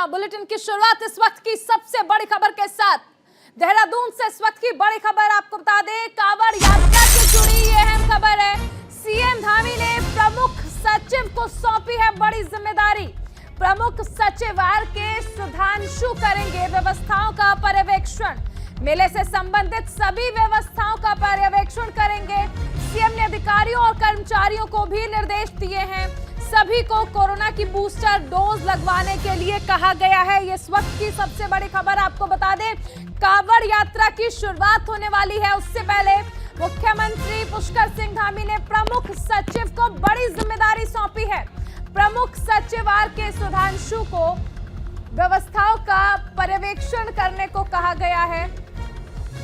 Bulletin की शुरुआत इस वक्त की सबसे बड़ी खबर के साथ। देहरादून से इस वक्त की बड़ी खबर आपको बता दें, कांवड़ यात्रा से जुड़ी ये अहम खबर है। सीएम धामी ने प्रमुख सचिव को सौंपी है बड़ी जिम्मेदारी। प्रमुख सचिव आर.के. सुधांशु करेंगे व्यवस्थाओं का पर्यवेक्षण। मेले से संबंधित सभी व्यवस्थाओं का पर्यवेक्षण करेंगे। सीएम ने अधिकारियों और कर्मचारियों को भी निर्देश दिए हैं। सभी को कोरोना की बूस्टर डोज लगवाने के लिए कहा गया है। ये इस वक्त की सबसे बड़ी खबर आपको बता दें, कांवड़ यात्रा की शुरुआत होने वाली है। उससे पहले मुख्यमंत्री पुष्कर सिंह धामी ने प्रमुख सचिव को बड़ी जिम्मेदारी सौंपी है। प्रमुख सचिव आर.के. सुधांशु को व्यवस्थाओं का पर्यवेक्षण करने को कहा गया है।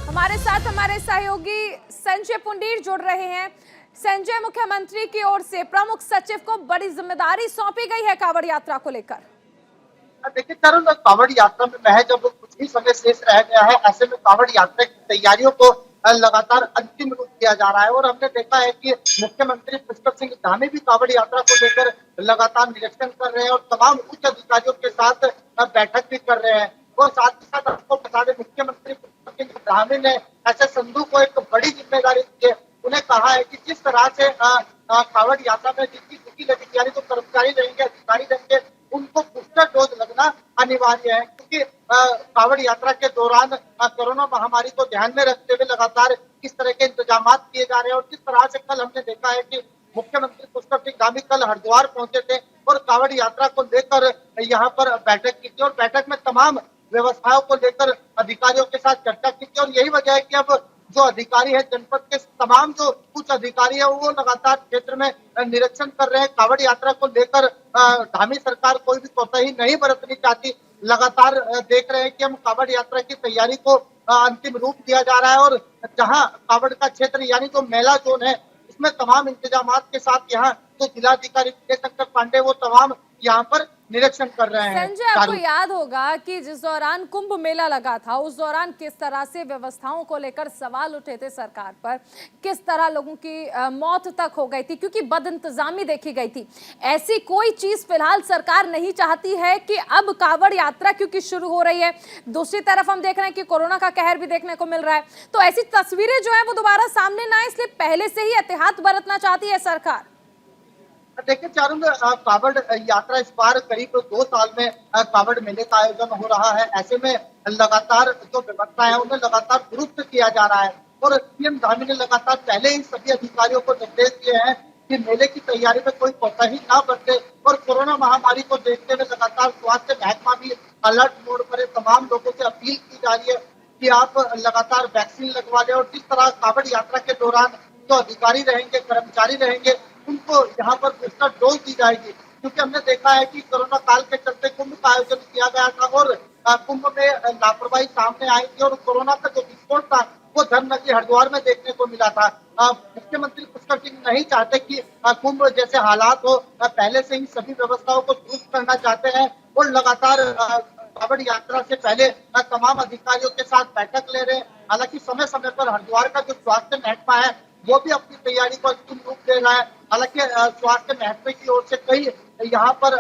हमारे साथ हमारे सहयोगी संजय पुंडीर जुड़ रहे हैं। संजय, मुख्यमंत्री की ओर से प्रमुख सचिव को बड़ी जिम्मेदारी सौंपी गई है कांवड़ यात्रा को लेकर। देखिए तरुण, कांवड़ यात्रा में महज अब कुछ ही समय शेष रह गया है। ऐसे में कांवड़ यात्रा की तैयारियों को लगातार अंतिम रूप दिया जा रहा है और हमने देखा है कि मुख्यमंत्री पुष्कर सिंह धामी भी कांवड़ यात्रा को लेकर लगातार निरीक्षण कर रहे हैं और तमाम उच्च अधिकारियों के साथ बैठक भी कर रहे हैं। और साथ ही साथ आपको बता दें, मुख्यमंत्री पुष्कर सिंह धामी ने ऐसे संधू को एक बड़ी जिम्मेदारी दी है। उन्हें कहा है कि जिस तरह से कांवड़ यात्रा में जितनी ड्यूटी लगी यानी तो कर्मचारी रहेंगे, अधिकारी रहेंगे, उनको बूस्टर डोज लगना अनिवार्य है, क्योंकि कांवड़ यात्रा के दौरान कोरोना महामारी को ध्यान में रखते हुए लगातार किस तरह के इंतजाम किए जा रहे हैं। और जिस तरह से कल हमने देखा है कि मुख्यमंत्री पुष्कर सिंह धामी कल हरिद्वार पहुंचे थे और कांवड़ यात्रा को लेकर यहाँ पर बैठक की थी और बैठक में तमाम व्यवस्थाओं को लेकर अधिकारियों के साथ चर्चा की थी। और यही वजह है कि अब जो अधिकारी है, जनपद के तमाम जो कुछ अधिकारी है, वो लगातार क्षेत्र में निरीक्षण कर रहे हैं। कांवड़ यात्रा को लेकर धामी सरकार कोई भी कोताही नहीं बरतनी चाहती। लगातार देख रहे हैं कि हम कांवड़ यात्रा की तैयारी को अंतिम रूप दिया जा रहा है और जहां कांवड़ का क्षेत्र यानी जो मेला जोन है, इसमें तमाम इंतजाम के साथ यहाँ तो जिलाधिकारी विजय शंकर पांडे वो तमाम यहाँ पर निरीक्षण कर रहे हैं। संजय, आपको याद होगा कि जिस दौरान कुंभ मेला लगा था, उस दौरान किस तरह से व्यवस्थाओं को लेकर सवाल उठे थे सरकार पर, किस तरह लोगों की मौत तक हो गई थी क्योंकि बदइंतजामी देखी गई थी। ऐसी कोई चीज फिलहाल सरकार नहीं चाहती है कि अब कांवड़ यात्रा क्योंकि शुरू हो रही है, दूसरी तरफ हम देख रहे हैं कि कोरोना का कहर भी देखने को मिल रहा है, तो ऐसी तस्वीरें जो है वो दोबारा सामने ना आए, इसलिए पहले से ही एहतियात बरतना चाहती है सरकार। देखिए चारुंग, कांवड़ यात्रा इस बार करीब 2 साल में कांवड़ मेले का आयोजन हो रहा है। ऐसे में लगातार जो व्यवस्था है उन्हें लगातार दुरुस्त किया जा रहा है और सीएम धामी ने लगातार पहले ही सभी अधिकारियों को निर्देश दिए हैं कि मेले की तैयारी में कोई कोताही ना बरते और कोरोना महामारी को देखते हुए लगातार स्वास्थ्य महकमा भी अलर्ट मोड पर है। तमाम लोगों से अपील की जा रही है कि आप लगातार वैक्सीन लगवा लें और जिस तरह कांवड़ यात्रा के दौरान जो अधिकारी रहेंगे, कर्मचारी रहेंगे, उनको यहाँ पर बूस्टर डोज दी जाएगी, क्योंकि हमने देखा है कि कोरोना काल के चलते कुंभ का आयोजन किया गया था और कुंभ में लापरवाही सामने आई थी और कोरोना का जो विस्फोट था वो धर्मनगरी हरिद्वार में देखने को मिला था। मुख्यमंत्री पुष्कर सिंह नहीं चाहते कि कुंभ जैसे हालात हो, पहले से ही सभी व्यवस्थाओं को दुरुस्त करना चाहते हैं और लगातार कांवड़ यात्रा से पहले तमाम अधिकारियों के साथ बैठक ले रहे हैं। हालांकि समय समय पर हरिद्वार का जो स्वास्थ्य महकमा है वो भी अपनी तैयारी को अंतिम रूप दे रहा है। हालांकि स्वास्थ्य महकमे की ओर से कई यहाँ पर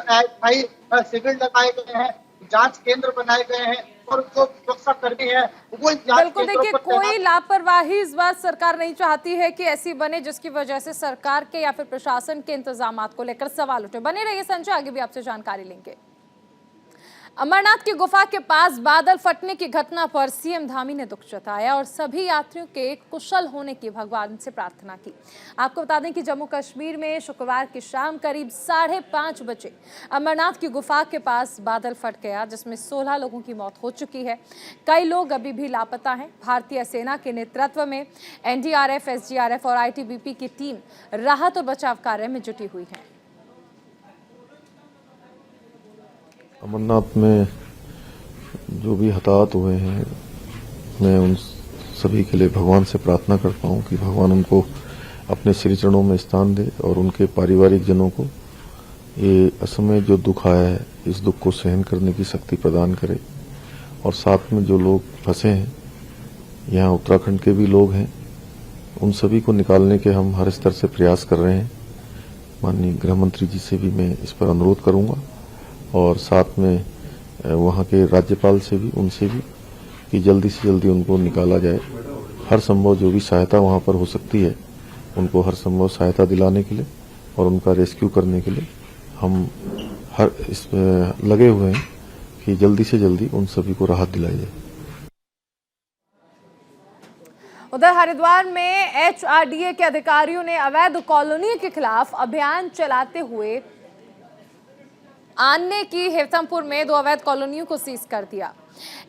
शिविर लगाए गए हैं, जांच केंद्र बनाए गए हैं और जो सुरक्षा कर्मी है वो बिल्कुल, देखिए कोई लापरवाही इस बार सरकार नहीं चाहती है कि ऐसी बने जिसकी वजह से सरकार के या फिर प्रशासन के इंतजाम को लेकर सवाल उठे। बने रहिए संजय, आगे भी आपसे जानकारी लेंगे। अमरनाथ की गुफा के पास बादल फटने की घटना पर सीएम धामी ने दुख जताया और सभी यात्रियों के कुशल होने की भगवान से प्रार्थना की। आपको बता दें कि जम्मू कश्मीर में शुक्रवार की शाम करीब 5:30 बजे अमरनाथ की गुफा के पास बादल फट गया, जिसमें 16 लोगों की मौत हो चुकी है। कई लोग अभी भी लापता हैं। भारतीय सेना के नेतृत्व में एनडीआरएफ, एसडीआरएफ और आईटीबीपी की टीम राहत और बचाव कार्य में जुटी हुई है। अमरनाथ में जो भी हताहत हुए हैं, मैं उन सभी के लिए भगवान से प्रार्थना करता हूं कि भगवान उनको अपने श्री चरणों में स्थान दे और उनके पारिवारिक जनों को ये असमय जो दुख आया है, इस दुख को सहन करने की शक्ति प्रदान करे। और साथ में जो लोग फंसे हैं, यहाँ उत्तराखंड के भी लोग हैं, उन सभी को निकालने के हम हर स्तर से प्रयास कर रहे हैं। माननीय गृह मंत्री जी से भी मैं इस पर अनुरोध करूंगा और साथ में वहाँ के राज्यपाल से भी, उनसे भी, कि जल्दी से जल्दी उनको निकाला जाए। हर संभव जो भी सहायता वहाँ पर हो सकती है उनको हर संभव सहायता दिलाने के लिए और उनका रेस्क्यू करने के लिए हम इसमें लगे हुए हैं कि जल्दी से जल्दी उन सभी को राहत दिलाई जाए। उधर हरिद्वार में एचआरडीए के अधिकारियों ने अवैध कॉलोनी के खिलाफ अभियान चलाते हुए आन्ने की हेतमपुर में 2 अवैध कॉलोनियों को सीज कर दिया।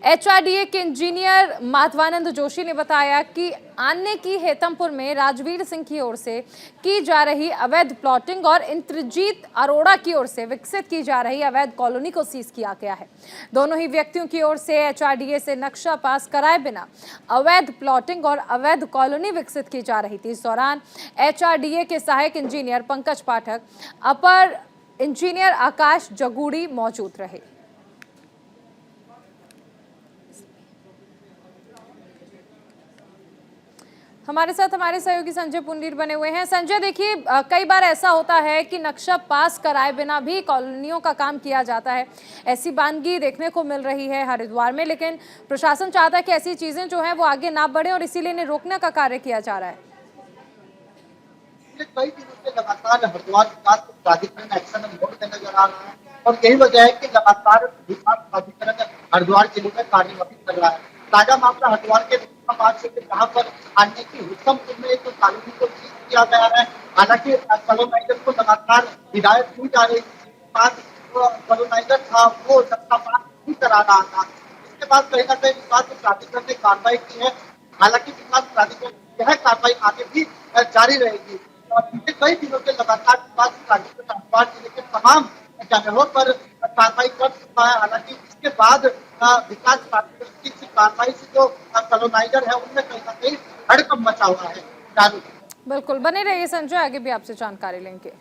एचआरडीए के इंजीनियर माधवानंद जोशी ने बताया कि आन्ने की हेतमपुर में राजवीर सिंह की ओर से की जा रही अवैध प्लॉटिंग और इंद्रजीत अरोड़ा की ओर से विकसित की जा रही अवैध कॉलोनी को सीज किया गया है। दोनों ही व्यक्तियों की ओर से एचआरडीए से नक्शा पास कराए बिना अवैध प्लॉटिंग और अवैध कॉलोनी विकसित की जा रही थी। इस दौरान एचआरडीए के सहायक इंजीनियर पंकज पाठक, अपर इंजीनियर आकाश जगूड़ी मौजूद रहे। हमारे साथ हमारे सहयोगी संजय पुंडीर बने हुए हैं। संजय, देखिए, कई बार ऐसा होता है कि नक्शा पास कराए बिना भी कॉलोनियों का काम किया जाता है। ऐसी वानगी देखने को मिल रही है हरिद्वार में, लेकिन प्रशासन चाहता है कि ऐसी चीजें जो हैं वो आगे ना बढ़े और इसीलिए इन्हें रोकने का कार्य किया जा रहा है। कई दिनों से लगातार हरिद्वार विकास प्राधिकरण एक्शन मोड में नजर आ रहा है और यही वजह है कि लगातार विकास प्राधिकरण हरिद्वार जिले में कार्यवाही कर रहा है। ताजा मामला हरिद्वार के जहाँ पर आने की हेतमपुर में एक कॉलोनी को सीज किया गया है। हालांकि कॉलोनाइजर को लगातार हिदायत दी जा रही थी, कॉलोनाइजर था वो नक्शा पास नहीं करा रहा था। इसके बाद कहीं ना कहीं विकास प्राधिकरण ने कार्रवाई की है। हालांकि विकास प्राधिकरण यह कार्रवाई आगे भी जारी रहेगी और पिछले कई दिनों से लगातार विकास प्राधिकरण हरिद्वार जिले के तमाम जगहों पर कार्रवाई कर चुका है। हालांकि इसके बाद विकास प्राधिकरण की कार्रवाई से जो कॉलोनाइजर है उनमें कहीं ना कहीं हड़कंप मचा हुआ है। बिल्कुल, बने रहिए संजय, आगे भी आपसे जानकारी लेंगे।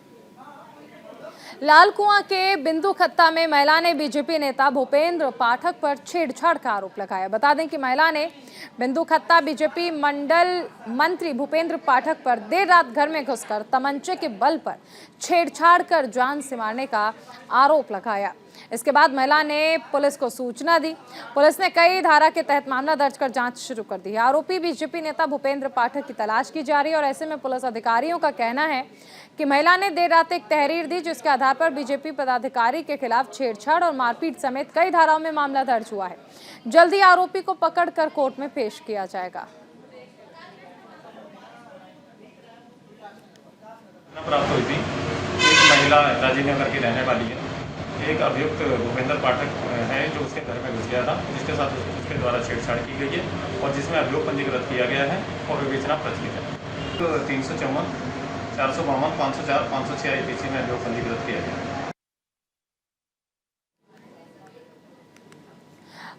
लालकुआं के बिंदु खत्ता में महिला ने बीजेपी नेता भूपेंद्र पाठक पर छेड़छाड़ का आरोप लगाया। बता दें कि महिला ने बिंदु खत्ता बीजेपी मंडल मंत्री भूपेंद्र पाठक पर देर रात घर में घुसकर तमंचे के बल पर छेड़छाड़ कर जान से मारने का आरोप लगाया। इसके बाद महिला ने पुलिस को सूचना दी। पुलिस ने कई धारा के तहत मामला दर्ज कर जांच शुरू कर दी है। आरोपी बीजेपी नेता भूपेंद्र पाठक की तलाश की जा रही है और ऐसे में पुलिस अधिकारियों का कहना है कि महिला ने देर रात एक तहरीर दी जिसके आधार पर बीजेपी पदाधिकारी के खिलाफ छेड़छाड़ और मारपीट समेत कई धाराओं में मामला दर्ज हुआ है। जल्दी आरोपी को पकड़कर कोर्ट में पेश किया जाएगा। प्राप्त हुई थी, एक महिला राजीव नगर की रहने वाली है। एक अभियुक्त भूपेंद्र पाठक है जो उसके घर में घुस गया था, जिसके साथ उसके द्वारा छेड़छाड़ की गई है और जिसमें अभियोग पंजीकृत किया गया है और विवेचना प्रचलित है। तो 354, 452, 504, 506 IPC में अभियोग पंजीकृत किया गया है।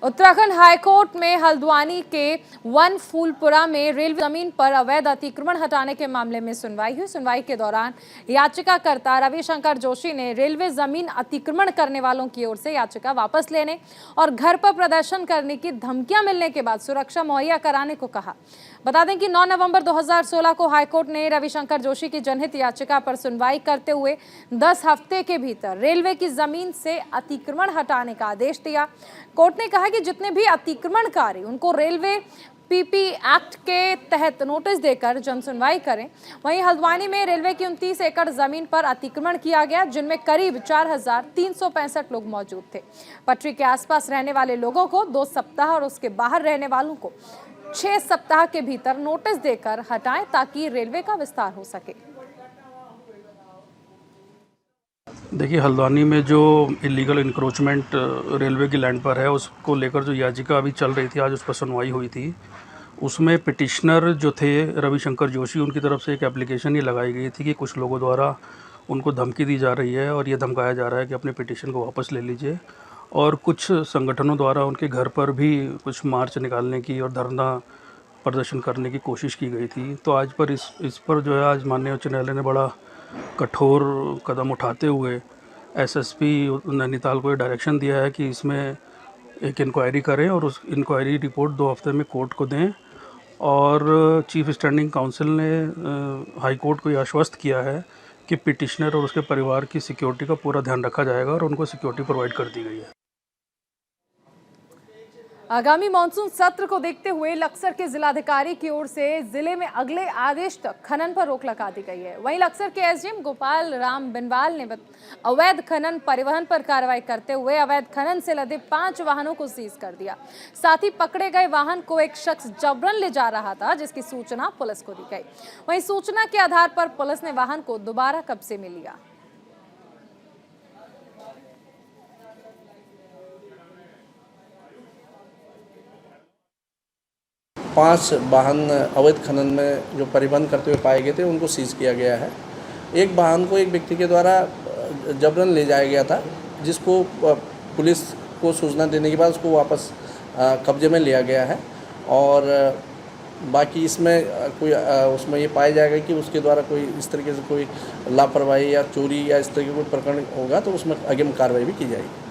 उत्तराखंड हाईकोर्ट में हल्द्वानी के वन फूलपुरा में रेलवे जमीन पर अवैध अतिक्रमण हटाने के मामले में सुनवाई हुई। सुनवाई के दौरान याचिकाकर्ता रविशंकर जोशी ने रेलवे जमीन अतिक्रमण करने वालों की ओर से याचिका वापस लेने और घर पर प्रदर्शन करने की धमकियां मिलने के बाद सुरक्षा मुहैया कराने को कहा। बता दें कि 9 नवंबर 2016 को हाईकोर्ट ने रविशंकर जोशी की जनहित याचिका पर सुनवाई करते हुए 10 हफ्ते के भीतर रेलवे की जमीन से अतिक्रमण हटाने का आदेश दिया। कोर्ट ने कहा कि जितने भी अतिक्रमणकारी उनको रेलवे पीपी एक्ट के तहत नोटिस देकर जन सुनवाई करें। वहीं हल्द्वानी में रेलवे की 29 एकड़ जमीन पर अतिक्रमण किया गया, जिनमें करीब 4365 लोग मौजूद थे। पटरी के आसपास रहने वाले लोगों को 2 सप्ताह और उसके बाहर रहने वालों को 6 सप्ताह के भीतर नोटिस देकर हटाएं ताकि रेलवे का विस्तार हो सके। देखिए, हल्द्वानी में जो इलीगल इंक्रोचमेंट रेलवे की लैंड पर है उसको लेकर जो याचिका अभी चल रही थी, आज उस पर सुनवाई हुई थी। उसमें पिटिशनर जो थे रविशंकर जोशी, उनकी तरफ से एक एप्लीकेशन ये लगाई गई थी कि कुछ लोगों द्वारा उनको धमकी दी जा रही है और ये धमकाया जा रहा है कि अपने पिटिशन को वापस ले लीजिए। और कुछ संगठनों द्वारा उनके घर पर भी कुछ मार्च निकालने की और धरना प्रदर्शन करने की कोशिश की गई थी। तो आज पर इस पर जो है आज माननीय उच्च न्यायालय ने बड़ा कठोर कदम उठाते हुए एसएसपी नैनीताल को ये डायरेक्शन दिया है कि इसमें एक इंक्वायरी करें और उस इंक्वायरी रिपोर्ट 2 हफ्ते में कोर्ट को दें। और चीफ स्टैंडिंग काउंसिल ने हाई कोर्ट को ये आश्वस्त किया है कि पिटिशनर और उसके परिवार की सिक्योरिटी का पूरा ध्यान रखा जाएगा और उनको सिक्योरिटी प्रोवाइड कर दी गई है। आगामी मानसून सत्र को देखते हुए लक्सर के जिलाधिकारी की ओर से जिले में अगले आदेश तक खनन पर रोक लगा दी गई है। वहीं लक्सर के एसडीएम गोपाल राम बिनवाल ने अवैध खनन परिवहन पर कार्रवाई करते हुए अवैध खनन से लदे 5 वाहनों को सीज कर दिया। साथ ही पकड़े गए वाहन को एक शख्स जबरन ले जा रहा था, जिसकी सूचना पुलिस को दी गई। वहीं सूचना के आधार पर पुलिस ने वाहन को दोबारा कब्जे में लिया। 5 वाहन अवैध खनन में जो परिवहन करते हुए पाए गए थे उनको सीज किया गया है। एक वाहन को एक व्यक्ति के द्वारा जबरन ले जाया गया था, जिसको पुलिस को सूचना देने के बाद उसको वापस कब्जे में लिया गया है। और बाकी इसमें कोई उसमें ये पाया जाएगा कि उसके द्वारा कोई इस तरीके से कोई लापरवाही या चोरी या इस तरह के कोई प्रकरण होगा तो उसमें अग्रिम कार्रवाई भी की जाएगी।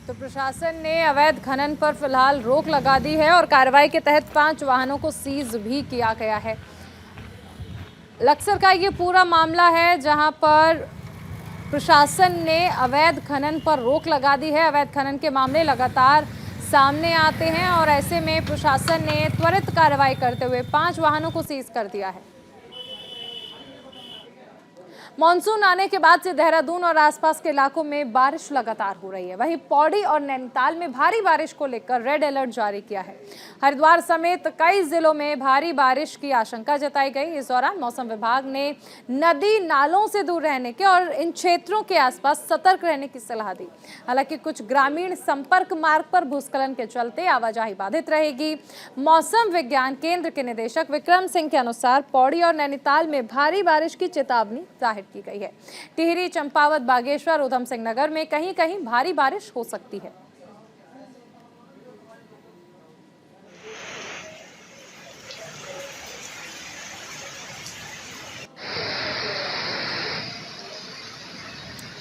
तो प्रशासन ने अवैध खनन पर फिलहाल रोक लगा दी है और कार्रवाई के तहत 5 वाहनों को सीज भी किया गया है। लक्सर का ये पूरा मामला है जहां पर प्रशासन ने अवैध खनन पर रोक लगा दी है। अवैध खनन के मामले लगातार सामने आते हैं और ऐसे में प्रशासन ने त्वरित कार्रवाई करते हुए 5 वाहनों को सीज कर दिया है। मॉनसून आने के बाद से देहरादून और आसपास के इलाकों में बारिश लगातार हो रही है। वहीं पौड़ी और नैनीताल में भारी बारिश को लेकर रेड अलर्ट जारी किया है। हरिद्वार समेत कई जिलों में भारी बारिश की आशंका जताई गई। इस दौरान मौसम विभाग ने नदी नालों से दूर रहने के और इन क्षेत्रों के आसपास सतर्क रहने की सलाह दी। हालांकि कुछ ग्रामीण संपर्क मार्ग पर भूस्खलन के चलते आवाजाही बाधित रहेगी। मौसम विज्ञान केंद्र के निदेशक विक्रम सिंह के अनुसार पौड़ी और नैनीताल में भारी बारिश की चेतावनी जाहिर की गई है। टिहरी, चंपावत, बागेश्वर, उधम सिंह नगर में कहीं कहीं भारी बारिश हो सकती है।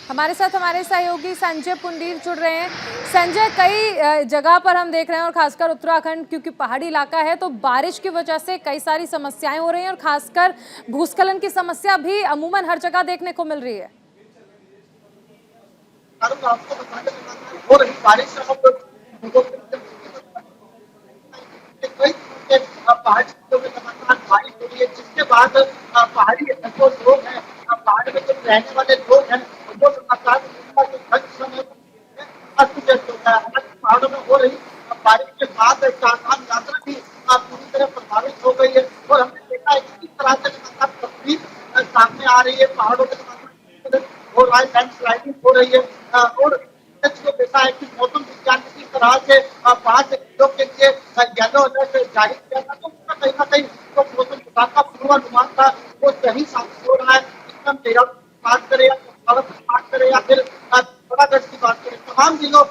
हमारे साथ हमारे सहयोगी संजय पुंडीर जुड़ रहे हैं। संजय, कई जगह पर हम देख रहे हैं और खासकर उत्तराखंड क्योंकि पहाड़ी इलाका है तो बारिश की वजह से कई सारी समस्याएं हो रही हैं और खासकर भूस्खलन की समस्या भी अमूमन हर जगह देखने को मिल रही है। आपको बताने हो रही बारिश पहाड़ी में लगातार बारिश हो रही है, जिसके बाद पहाड़ी जो लोग हैं, पहाड़ में जो रहने वाले लोग हैं, वो लगातार जो समय अस्त व्यस्त होता है। हालांकि पहाड़ों में हो रही बारिश के बाद चारधाम यात्रा भी पूरी तरह प्रभावित हो गई है और हमने देखा है कि किस तरह से लगातार तस्वीर सामने आ रही है। पहाड़ों में हो रहा है, लैंडस्लाइडिंग हो रही है और देखा है कि मौसम विज्ञान ने किस तरह से 5 जिलों के लिए येलो अलर्ट जारी किया था, तो कहीं ना कहीं जो मौसम विभाग का पूर्वानुमान था वो सही साबित हो रहा है। एकदम देहरादून की बात करें या चंपावत की बात करें या फिर पिथौरागढ़ की बात करें, तमाम जिलों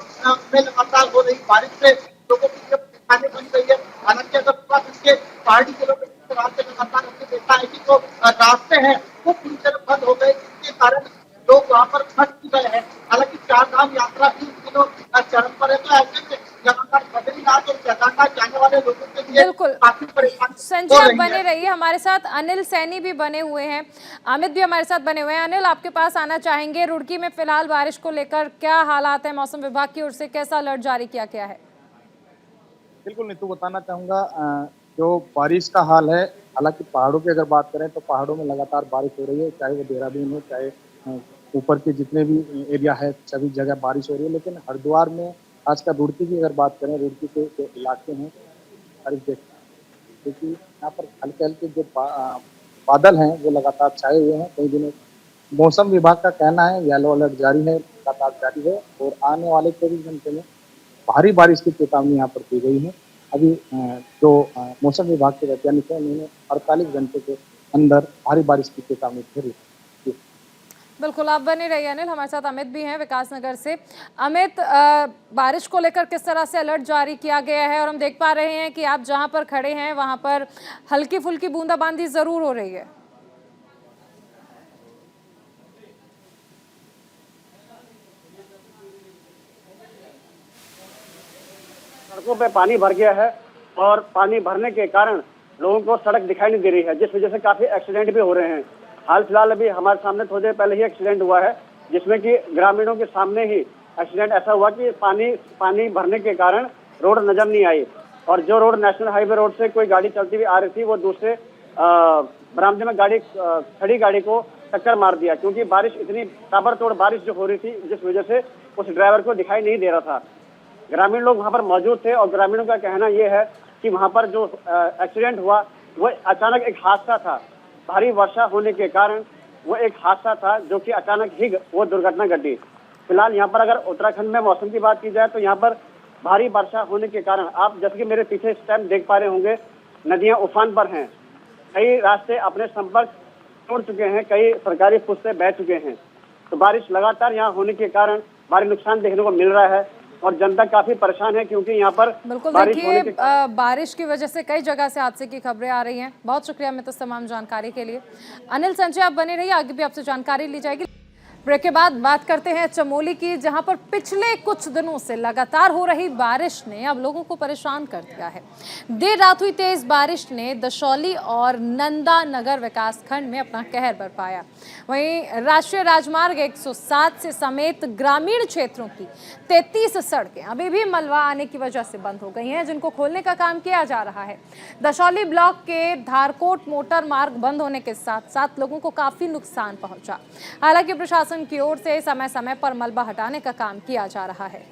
में लगातार हो रही बारिश से लोगों की परेशानी बन गई है। हालांकि अगर इसके पहाड़ी जिलों में जिस तरह से लगातार हमने देखा है कि जो रास्ते हैं वो पूरी तरह बंद हो गए, जिसके कारण लोग वहाँ पर फंस गए हैं। हालांकि चारधाम यात्रा भी दिनों चरण पर है, तो ऐसे में लगातार बद्रीनाथ और केदारनाथ जाने वाले लोगों के लिए काफी परेशानी। संजय, आप बने रहिए, हमारे साथ अनिल सैनी भी बने हुए हैं, अमित भी हमारे साथ बने हुए हैं। अनिल, आपके पास आना चाहेंगे। रुड़की में फिलहाल बारिश को लेकर क्या हालात है? मौसम विभाग की ओर से कैसा अलर्ट जारी किया गया है? बिल्कुल नीतू, बताना चाहूंगा जो बारिश का हाल है। हालांकि पहाड़ों की अगर बात करें तो पहाड़ों में लगातार बारिश हो रही है, चाहे वो देहरादून हो, चाहे ऊपर के जितने भी एरिया है, सभी जगह बारिश हो रही है। लेकिन हरिद्वार में खासकर रुड़की की अगर बात करें, रुड़की के जो इलाके हैं क्योंकि यहाँ पर हल्के हल्के जो बादल हैं वो लगातार छाए हुए हैं कई दिनों। मौसम विभाग का कहना है येलो अलर्ट जारी है, लगातार जारी है और आने वाले 24 घंटे में भारी बारिश की चेतावनी यहाँ पर दी गई है। अभी जो मौसम विभाग के वैज्ञानिक हैं उन्होंने 48 घंटे के अंदर भारी बारिश की चेतावनी दी। बिल्कुल, आप बने रहिए अनिल। हमारे साथ अमित भी हैं विकासनगर से। अमित, बारिश को लेकर किस तरह से अलर्ट जारी किया गया है? और हम देख पा रहे हैं कि आप जहां पर खड़े हैं वहां पर हल्की फुल्की बूंदाबांदी जरूर हो रही है। सड़कों पे पानी भर गया है और पानी भरने के कारण लोगों को सड़क दिखाई नहीं दे रही है, जिस वजह से काफी एक्सीडेंट भी हो रहे हैं। हाल फिलहाल अभी हमारे सामने थोड़ी देर पहले ही एक्सीडेंट हुआ है, जिसमें कि ग्रामीणों के सामने ही एक्सीडेंट ऐसा हुआ कि पानी भरने के कारण रोड नजर नहीं आई और जो रोड नेशनल हाईवे रोड से कोई गाड़ी चलती हुई आ रही थी वो दूसरे बरामदे में खड़ी गाड़ी को टक्कर मार दिया, क्योंकि बारिश इतनी ताबड़तोड़ बारिश जो हो रही थी जिस वजह से उस ड्राइवर को दिखाई नहीं दे रहा था। ग्रामीण लोग वहां पर मौजूद थे और ग्रामीणों का कहना यह है कि वहां पर जो एक्सीडेंट हुआ वो अचानक एक हादसा था। भारी वर्षा होने के कारण वो एक हादसा था जो कि अचानक ही वो दुर्घटना घटी। फिलहाल यहाँ पर अगर उत्तराखंड में मौसम की बात की जाए तो यहाँ पर भारी वर्षा होने के कारण आप जैसे कि मेरे पीछे इस टाइम देख पा रहे होंगे, नदियां उफान पर हैं, कई रास्ते अपने संपर्क तोड़ चुके हैं, कई सरकारी पुस्ते बह चुके हैं। तो बारिश लगातार यहाँ होने के कारण भारी नुकसान देखने को मिल रहा है और जनता काफी परेशान है, क्योंकि यहाँ पर बिल्कुल बारिश देखिए बारिश की वजह से कई जगह से हादसे की खबरें आ रही हैं। बहुत शुक्रिया मैं तो तमाम जानकारी के लिए। अनिल संजय आप बने रहिए, आगे भी आपसे जानकारी ली जाएगी। ब्रेक के बाद बात करते हैं चमोली की, जहां पर पिछले कुछ दिनों से लगातार हो रही बारिश ने अब लोगों को परेशान कर दिया है। देर रात हुई तेज बारिश ने दशौली और नंदा नगर विकास खंड में अपना कहर बरपाया। वहीं राष्ट्रीय राजमार्ग 107 से समेत ग्रामीण क्षेत्रों की 33 सड़कें अभी भी मलबा आने की वजह से बंद हो गई हैं, जिनको खोलने का काम किया जा रहा है। दशौली ब्लॉक के धारकोट मोटर मार्ग बंद होने के साथ साथ लोगों को काफी नुकसान पहुंचा। हालांकि प्रशासन की ओर से समय समय पर मलबा हटाने का काम किया जा रहा है।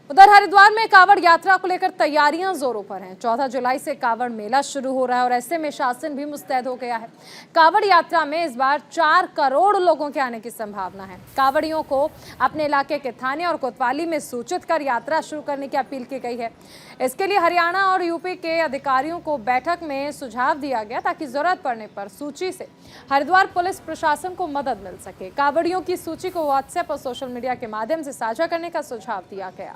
उधर हरिद्वार में कांवड़ यात्रा को लेकर तैयारियां जोरों पर हैं। 14 जुलाई से कांवड़ मेला शुरू हो रहा है और ऐसे में शासन भी मुस्तैद हो गया है। कांवड़ यात्रा में इस बार 4 करोड़ लोगों के आने की संभावना है। कांवड़ियों को अपने इलाके के थाने और कोतवाली में सूचित कर यात्रा शुरू करने की अपील की गई है। इसके लिए हरियाणा और यूपी के अधिकारियों को बैठक में सुझाव दिया गया ताकि जरूरत पड़ने पर सूची से हरिद्वार पुलिस प्रशासन को मदद मिल सके। कांवड़ियों की सूची को व्हाट्सएप और सोशल मीडिया के माध्यम से साझा करने का सुझाव दिया गया।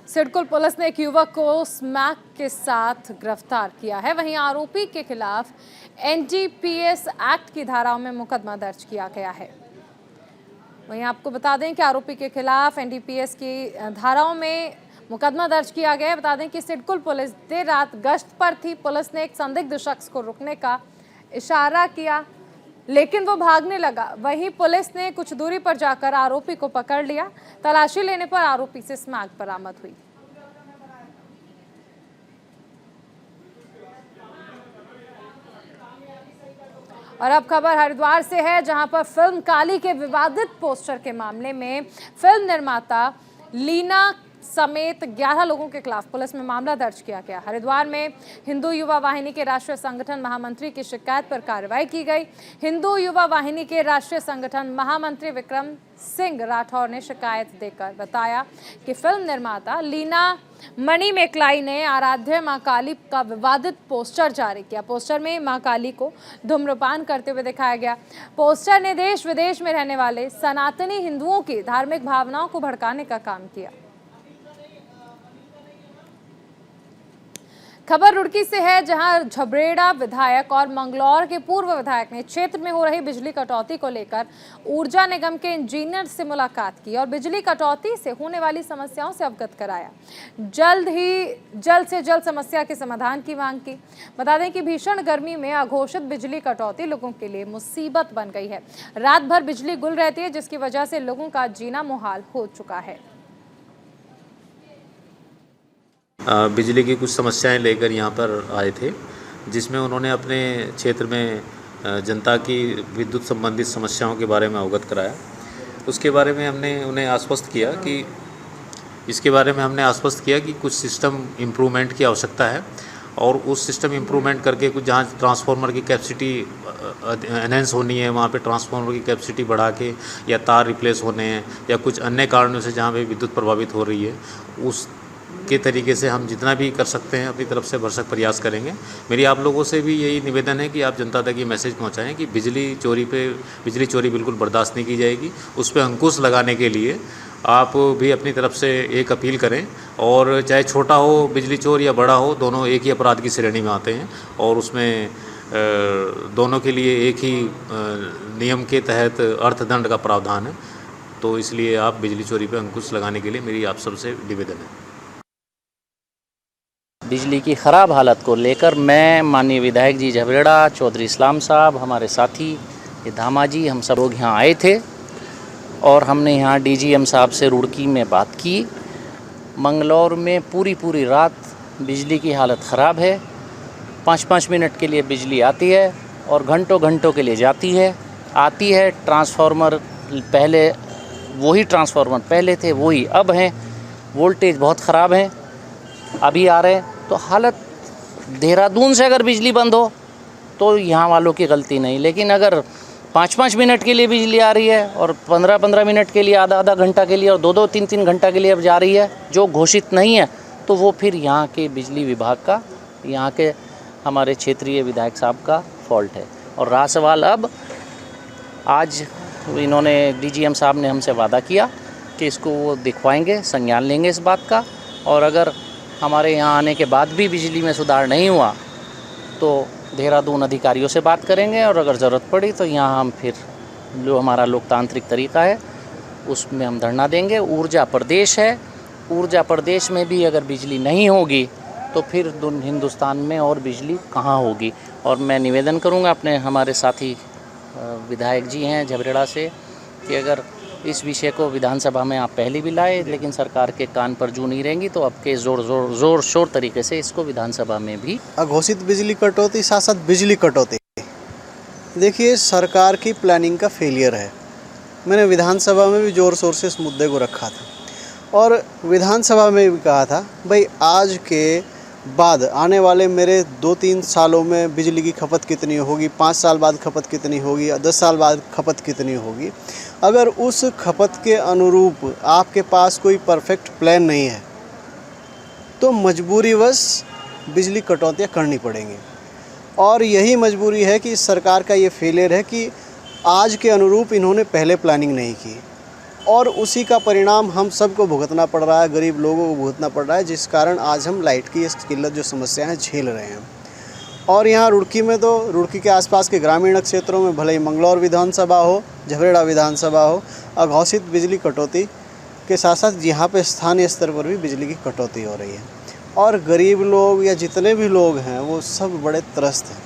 सिडकुल पुलिस ने एक युवक को स्मैक के साथ गिरफ्तार किया है। वहीं आरोपी के खिलाफ एनडीपीएस एक्ट की धाराओं में मुकदमा दर्ज किया गया है। वहीं आपको बता दें कि आरोपी के खिलाफ एनडीपीएस की धाराओं में मुकदमा दर्ज किया गया है। बता दें कि सिडकुल पुलिस देर रात गश्त पर थी। पुलिस ने एक संदिग्ध शख्स को रुकने का इशारा किया लेकिन वो भागने लगा। वहीं पुलिस ने कुछ दूरी पर जाकर आरोपी को पकड़ लिया। तलाशी लेने पर आरोपी से स्मैक बरामद हुई। और अब खबर हरिद्वार से है, जहां पर फिल्म काली के विवादित पोस्टर के मामले में फिल्म निर्माता लीना समेत 11 लोगों के खिलाफ पुलिस में मामला दर्ज किया गया। हरिद्वार में हिंदू युवा वाहिनी के राष्ट्रीय संगठन महामंत्री की शिकायत पर कार्रवाई की गई। हिंदू युवा वाहिनी के राष्ट्रीय संगठन महामंत्री विक्रम सिंह राठौर ने शिकायत देकर बताया कि फिल्म निर्माता लीना मणि मेकलाई ने आराध्य मां काली का विवादित पोस्टर जारी किया। पोस्टर में मां काली को धूम्रपान करते हुए दिखाया गया। पोस्टर ने देश विदेश में रहने वाले सनातनी हिंदुओं की धार्मिक भावनाओं को भड़काने का काम किया। खबर रुड़की से है, जहां झबरेड़ा विधायक और मंगलौर के पूर्व विधायक ने क्षेत्र में हो रही बिजली कटौती को लेकर ऊर्जा निगम के इंजीनियर से मुलाकात की और बिजली कटौती से होने वाली समस्याओं से अवगत कराया। जल्द से जल्द समस्या के समाधान की मांग की। बता दें कि भीषण गर्मी में अघोषित बिजली कटौती लोगों के लिए मुसीबत बन गई है। रात भर बिजली गुल रहती है, जिसकी वजह से लोगों का जीना मुहाल हो चुका है। बिजली की कुछ समस्याएं लेकर यहाँ पर आए थे, जिसमें उन्होंने अपने क्षेत्र में जनता की विद्युत संबंधित समस्याओं के बारे में अवगत कराया। उसके बारे में हमने उन्हें आश्वस्त किया कि कुछ सिस्टम इम्प्रूवमेंट की आवश्यकता है और उस सिस्टम इम्प्रूवमेंट करके कुछ जहाँ ट्रांसफार्मर की कैपेसिटी एनहेंस होनी है वहाँ पे ट्रांसफार्मर की कैपेसिटी बढ़ा के या तार रिप्लेस होने हैं या कुछ अन्य कारणों से जहाँ पे विद्युत प्रभावित हो रही है के तरीके से हम जितना भी कर सकते हैं अपनी तरफ से भरसक प्रयास करेंगे। मेरी आप लोगों से भी यही निवेदन है कि आप जनता तक ये मैसेज पहुंचाएं कि बिजली चोरी बिल्कुल बर्दाश्त नहीं की जाएगी। उस पर अंकुश लगाने के लिए आप भी अपनी तरफ से एक अपील करें, और चाहे छोटा हो बिजली चोर या बड़ा हो, दोनों एक ही अपराध की श्रेणी में आते हैं और उसमें दोनों के लिए एक ही नियम के तहत अर्थदंड का प्रावधान है। तो इसलिए आप बिजली चोरी पर अंकुश लगाने के लिए मेरी आप सबसे निवेदन है। बिजली की ख़राब हालत को लेकर मैं, माननीय विधायक जी झबरेड़ा, चौधरी इस्लाम साहब, हमारे साथी ये धामा जी, हम सब लोग यहाँ आए थे और हमने यहाँ डीजीएम साहब से रुड़की में बात की। मंगलौर में पूरी रात बिजली की हालत ख़राब है। 5-5 मिनट के लिए बिजली आती है और घंटों के लिए जाती है, आती है। ट्रांसफार्मर पहले, वही ट्रांसफार्मर पहले थे वही अब हैं। वोल्टेज बहुत ख़राब है, अभी आ रहे हैं। तो हालत, देहरादून से अगर बिजली बंद हो तो यहाँ वालों की गलती नहीं, लेकिन अगर 5-5 मिनट के लिए बिजली आ रही है और 15-15 मिनट के लिए, आधा घंटा के लिए और 2-2, 3-3 घंटा के लिए अब जा रही है, जो घोषित नहीं है, तो वो फिर यहाँ के बिजली विभाग का, यहाँ के हमारे क्षेत्रीय विधायक साहब का फॉल्ट है। और रहा सवाल, अब आज इन्होंने, डीजीएम साहब ने हमसे वादा किया कि इसको वो दिखवाएंगे, संज्ञान लेंगे इस बात का, और अगर हमारे यहाँ आने के बाद भी बिजली में सुधार नहीं हुआ तो देहरादून अधिकारियों से बात करेंगे, और अगर ज़रूरत पड़ी तो यहाँ हम फिर जो हमारा लोकतांत्रिक तरीका है उसमें हम धरना देंगे। ऊर्जा प्रदेश है, ऊर्जा प्रदेश में भी अगर बिजली नहीं होगी तो फिर हिंदुस्तान में और बिजली कहाँ होगी। और मैं निवेदन करूँगा अपने हमारे साथी विधायक जी हैं झबरेड़ा से कि अगर इस विषय को विधानसभा में आप पहले भी लाए, लेकिन सरकार के कान पर जू नहीं रहेंगी, तो अब के जोर शोर तरीके से इसको विधानसभा में भी। अघोषित बिजली कटौती, साथ साथ बिजली कटौती, देखिए सरकार की प्लानिंग का फेलियर है। मैंने विधानसभा में भी ज़ोर शोर से इस मुद्दे को रखा था और विधानसभा में भी कहा था, भाई आज के बाद आने वाले मेरे 2-3 सालों में बिजली की खपत कितनी होगी, 5 साल बाद खपत कितनी होगी, 10 साल बाद खपत कितनी होगी। अगर उस खपत के अनुरूप आपके पास कोई परफेक्ट प्लान नहीं है तो मजबूरीवश बिजली कटौतियाँ करनी पड़ेंगी। और यही मजबूरी है कि सरकार का ये फेलियर है कि आज के अनुरूप इन्होंने पहले प्लानिंग नहीं की, और उसी का परिणाम हम सबको भुगतना पड़ रहा है, गरीब लोगों को भुगतना पड़ रहा है, जिस कारण आज हम लाइट की इस किल्लत जो समस्या है झेल रहे हैं। और यहाँ रुड़की में तो, रुड़की के आसपास के ग्रामीण क्षेत्रों में भले ही मंगलौर विधानसभा हो, झबरेड़ा विधानसभा हो, अघोषित बिजली कटौती के साथ साथ यहाँ पे स्थानीय स्तर पर भी बिजली की कटौती हो रही है। और गरीब लोग या जितने भी लोग हैं वो सब बड़े त्रस्त हैं।